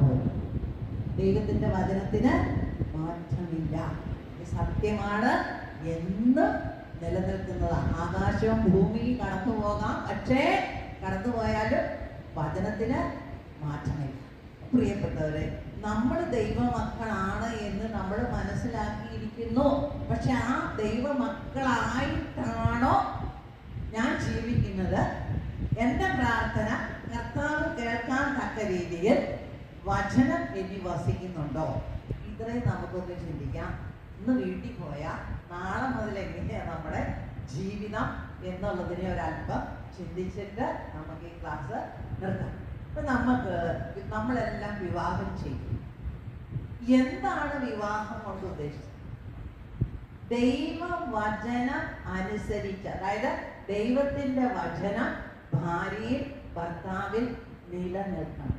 പോകുന്നത്. ദൈവത്തിന്റെ വചനത്തിന് മാറ്റമില്ല. സത്യമാണ് എന്ന് നിലനിൽക്കുന്നതാണ്. ആകാശവും ഭൂമിയും കടന്നു പോകാം, പക്ഷേ കടന്നുപോയാലും വചനത്തിന് മാറ്റമില്ല. പ്രിയപ്പെട്ടവരെ, നമ്മൾ ദൈവമക്കളാണ് എന്ന് നമ്മൾ മനസ്സിലാക്കിയിരിക്കുന്നു. പക്ഷെ ആ ദൈവമക്കളായിട്ടാണോ ഞാൻ ജീവിക്കുന്നത്? എൻ്റെ പ്രാർത്ഥന കർത്താവ് കേൾക്കാൻ തക്ക രീതിയിൽ വചനം എന്നിൽ വസിക്കുന്നുണ്ടോ? ഇത്രയും നമുക്കൊന്ന് ചിന്തിക്കാം. ഇന്ന് വീട്ടിൽ പോയാൽ നാളെ മുതൽ എങ്ങനെയാണ് നമ്മുടെ ജീവിതം എന്നുള്ളതിനെ ഒരല്പം ചിന്തിച്ചിട്ട് നമുക്ക് ഈ ക്ലാസ് നിർത്താം. അപ്പൊ നമ്മളെല്ലാം വിവാഹം ചെയ്യും. എന്താണ് വിവാഹം കൊണ്ട് ഉദ്ദേശിച്ചത്? ദൈവവചനം അനുസരിച്ച്, അതായത് ദൈവത്തിന്റെ വചനം ഭാര്യയിൽ ഭർത്താവിൽ നിലനിൽക്കണം.